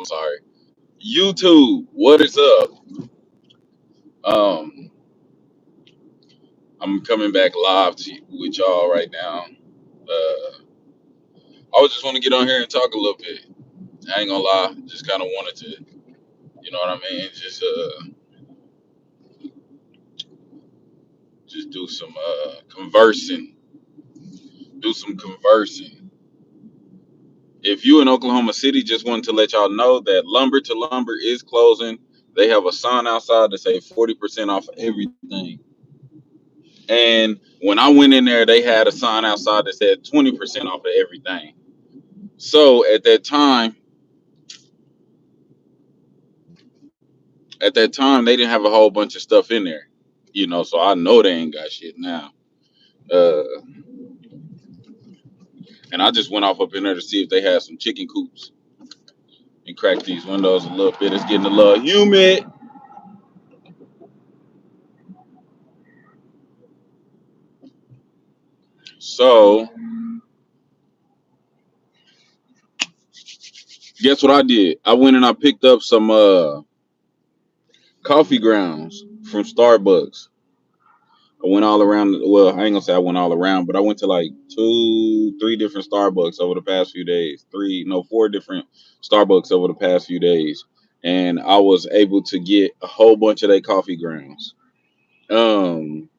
I'm sorry. YouTube, what is up? Um, I'm coming back live with y'all right now. I just want to get on here and talk a little bit. I ain't gonna lie, just kind of wanted to, you know what I mean? Just do some conversing. Do some conversing. If you in Oklahoma City, just wanted to let y'all know that Lumber to Lumber is closing. They have a sign outside that say 40% off everything. And when I went in there, they had a sign outside that said 20% off of everything. So at that time, they didn't have a whole bunch of stuff in there, So I know they ain't got shit now. Uh, and I just went off up in there to see if they had some chicken coops and cracked these windows a little bit. It's getting a little humid. So guess what I did? I went and I picked up some coffee grounds from Starbucks. I went all around. Well, I ain't gonna say I went all around, but I went to like 3 different Starbucks over the past few days. 4 different Starbucks over the past few days, and I was able to get a whole bunch of their coffee grounds. Um,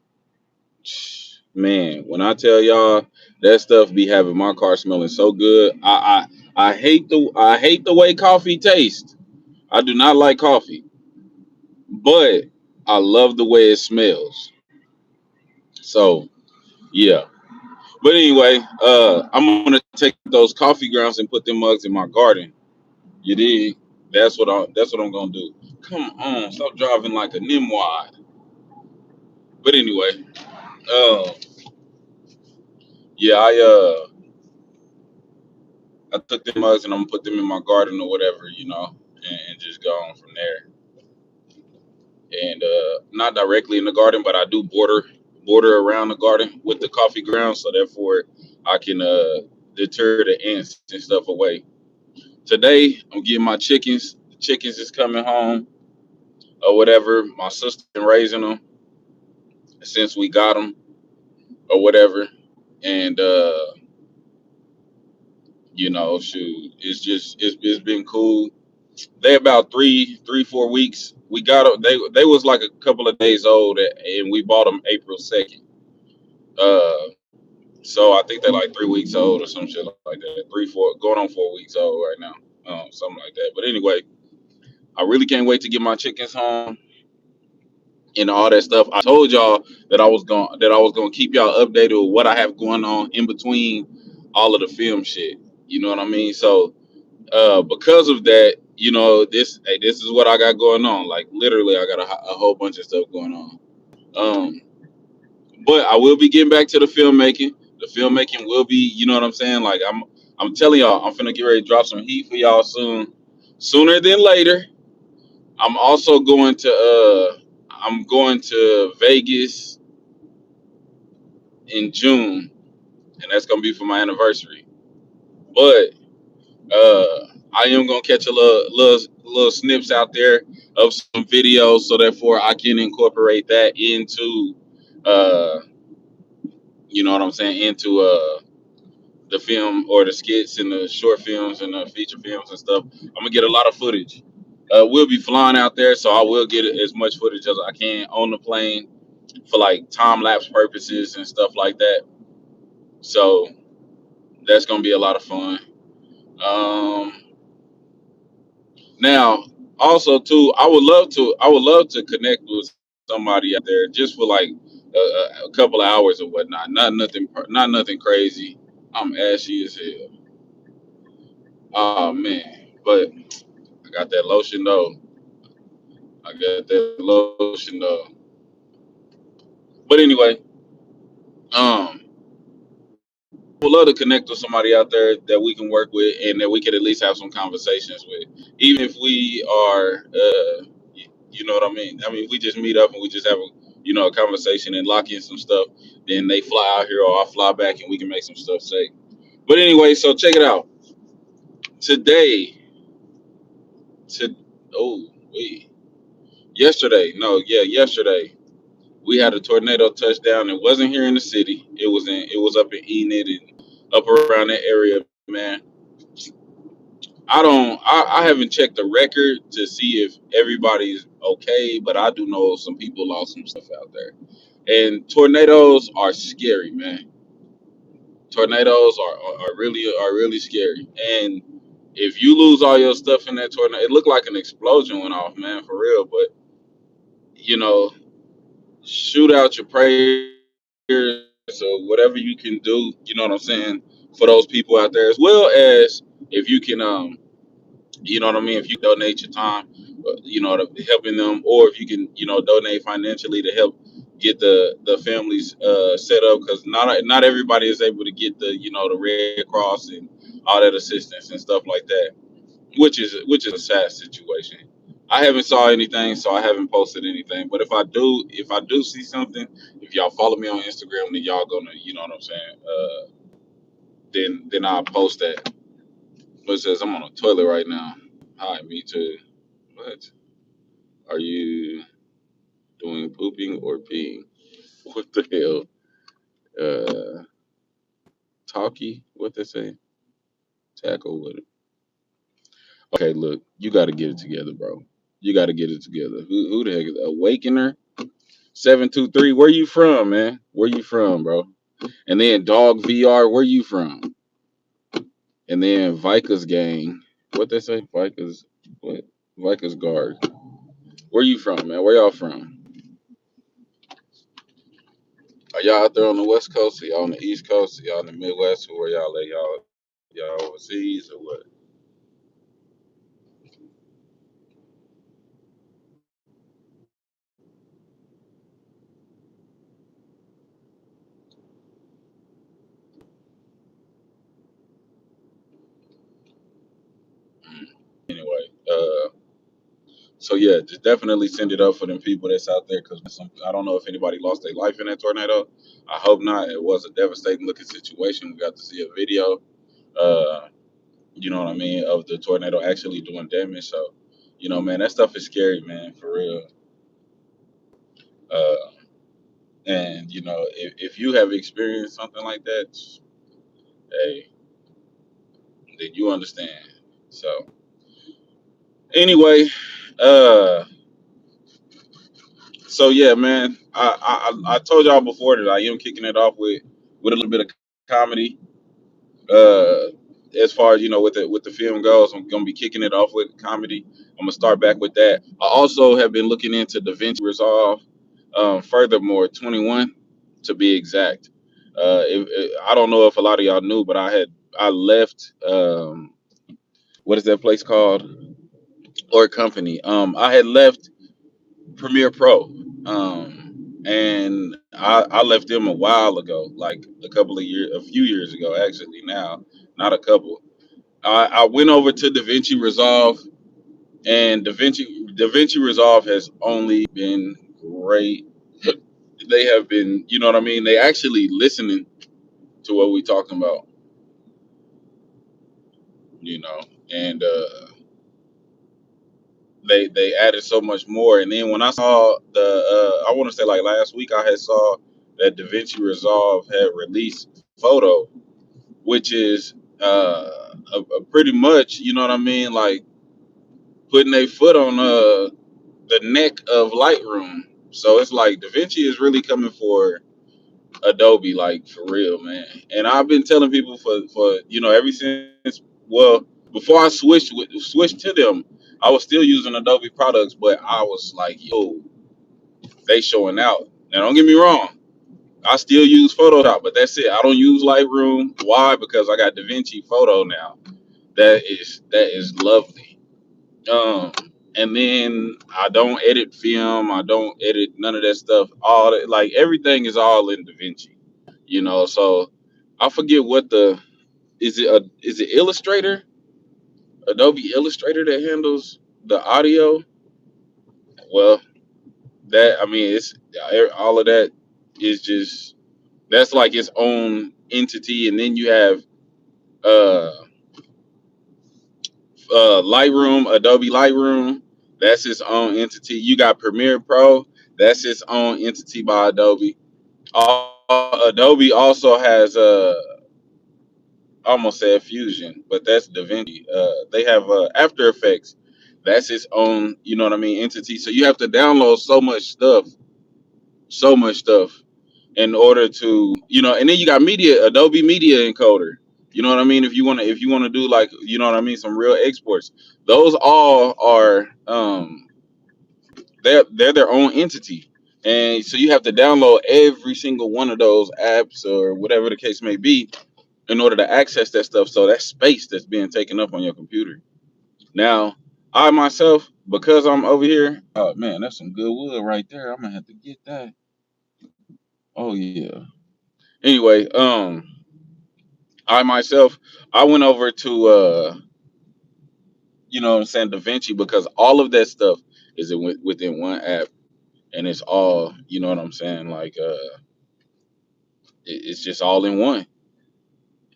man, when I tell y'all that stuff be having my car smelling so good, I hate the way coffee tastes. I do not like coffee, but I love the way it smells. So yeah. But anyway, I'm gonna take those coffee grounds and put them mugs in my garden. You dig? That's what I'm gonna do. Come on, stop driving like a nimwad. But anyway, uh, yeah, I took them mugs and I'm gonna put them in my garden or whatever, and just go on from there. And not directly in the garden, but I do border around the garden with the coffee grounds, so therefore I can deter the ants and stuff away. Today, I'm getting my chickens. The chickens is coming home or whatever. My sister been raising them since we got them or whatever. And, shoot, it's been cool. They about 4 weeks. We got them. They was like a couple of days old, and we bought them April 2nd. Uh, so I think they're like 3 weeks old or some shit like that. 4 going on 4 weeks old right now. Something like that. But anyway, I really can't wait to get my chickens home and all that stuff. I told y'all that I was gonna keep y'all updated with what I have going on in between all of the film shit. You know what I mean? So because of that, this is what I got going on. Like literally, I got a whole bunch of stuff going on. Um, but I will be getting back to the filmmaking. The filmmaking will be, you know what I'm saying? Like I'm telling y'all, I'm finna get ready to drop some heat for y'all soon, sooner than later. I'm also going to Vegas in June, and that's gonna be for my anniversary. But I am gonna catch a little snips out there of some videos, so therefore I can incorporate that into, uh, you know what I'm saying, into the film or the skits and the short films and the feature films and stuff. I'm gonna get a lot of footage. We'll be flying out there, so I will get as much footage as I can on the plane for like time lapse purposes and stuff like that. So that's gonna be a lot of fun. Um, Now, also too, I would love to connect with somebody out there just for like a couple of hours or whatnot. Not nothing crazy. I'm ashy as hell. Oh man, but I got that lotion though. I got that lotion though. But anyway, um, I would love to connect with somebody out there that we can work with and that we could at least have some conversations with, even if we are, you know what I mean. I mean, we just meet up and we just have a conversation and lock in some stuff. Then they fly out here, or I fly back, and we can make some stuff safe. But anyway, so check it out. Today, to oh wait yesterday. No, yeah, yesterday we had a tornado touchdown. It wasn't here in the city. It was up in Enid and up around that area, man. I haven't checked the record to see if everybody's okay, but I do know some people lost some stuff out there. And tornadoes are scary, man. Tornadoes are really scary. And if you lose all your stuff in that tornado, it looked like an explosion went off, man, for real. But you know, shoot out your prayers or whatever you can do. You know what I'm saying, for those people out there, as well as if you can, you know what I mean, if you donate your time, you know, to helping them, or if you can, you know, donate financially to help get the families set up, because not everybody is able to get the, you know, the Red Cross and all that assistance and stuff like that, which is a sad situation. I haven't saw anything, so I haven't posted anything. But if I do see something, if y'all follow me on Instagram, then y'all gonna, you know what I'm saying. Then I'll post that. But it says I'm on a toilet right now. Hi, me too. What are you doing? Pooping or peeing? What the hell? Talkie? What they say? Tackle with it. Okay, look, you got to get it together, bro. You got to get it together. Who the heck is Awakener? 723. Where you from, man? Where you from, bro? And then Dog VR. Where you from? And then Vickers Gang. What they say? Vickers. What? Vickers Guard. Where you from, man? Where y'all from? Are y'all out there on the West Coast? Are y'all on the East Coast? Are y'all in the Midwest? Or where y'all at? Y'all overseas or what? Anyway, so yeah, just definitely send it up for them people that's out there, because I don't know if anybody lost their life in that tornado. I hope not. It was a devastating looking situation. We got to see a video, uh, you know what I mean, of the tornado actually doing damage. So, you know, man, that stuff is scary, man, for real. Uh, and you know, if you have experienced something like that, hey, then you understand. So anyway, uh, so yeah, man, I told y'all before that I am kicking it off with a little bit of comedy. Uh, as far as, you know, with the film goes, I'm gonna be kicking it off with comedy. I'm gonna start back with that. I also have been looking into DaVinci Resolve. Furthermore, 21 to be exact. I don't know if a lot of y'all knew, but I left. What is that place called, or company? I had left Premiere Pro, and I left them a while ago, like a few years ago, actually. Now, not a couple. I went over to DaVinci Resolve, and DaVinci Resolve has only been great. They have been, you know what I mean. They actually listening to what we talking about, you know, and they added so much more. And then when I saw I want to say like last week, I had saw that DaVinci Resolve had released Photo, which is a pretty much, you know what I mean, like putting a foot on the neck of Lightroom. So it's like DaVinci is really coming for Adobe, like for real, man. And I've been telling people for you know, ever since, well, before I switched to them, I was still using Adobe products, but I was like, yo, they showing out. Now don't get me wrong, I still use Photoshop, but that's it. I don't use Lightroom. Why? Because I got DaVinci Photo now. That is lovely. Um, and then I don't edit film. I don't edit none of that stuff. All that, like everything is all in DaVinci. You know, so I forget what is it Illustrator, Adobe Illustrator that handles the audio. Well, that, I mean, it's all of that is just, that's like its own entity. And then you have uh Lightroom, Adobe Lightroom, that's its own entity. You got Premiere Pro, that's its own entity by Adobe. Adobe also has I almost said Fusion, but that's DaVinci. They have After Effects, that's its own, you know what I mean, entity. So you have to download so much stuff in order to, you know. And then you got Adobe Media Encoder. You know what I mean? If you wanna do, like, you know what I mean, some real exports. Those all are they're their own entity. And so you have to download every single one of those apps or whatever the case may be in order to access that stuff. So that's space that's being taken up on your computer. Now, I myself, because I'm over here, oh man, that's some good wood right there. I'm gonna have to get that. Oh yeah. Anyway, I myself, I went over to you know what I'm saying, DaVinci, because all of that stuff is within one app, and it's all, you know what I'm saying, like it's just all in one.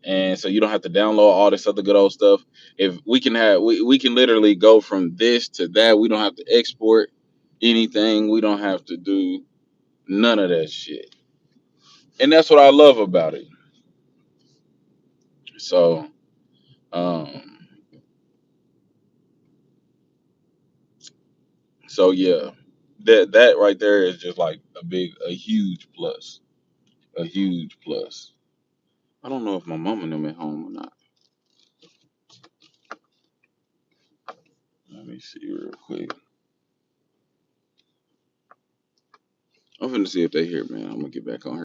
And so you don't have to download all this other good old stuff. If we can have, we can literally go from this to that. We don't have to export anything. We don't have to do none of that shit. And that's what I love about it. So, um, so yeah, that right there is just like a huge plus, a huge plus. I don't know if my mom and them at home or not. Let me see real quick. I'm finna see if they here, man. I'm gonna get back on her.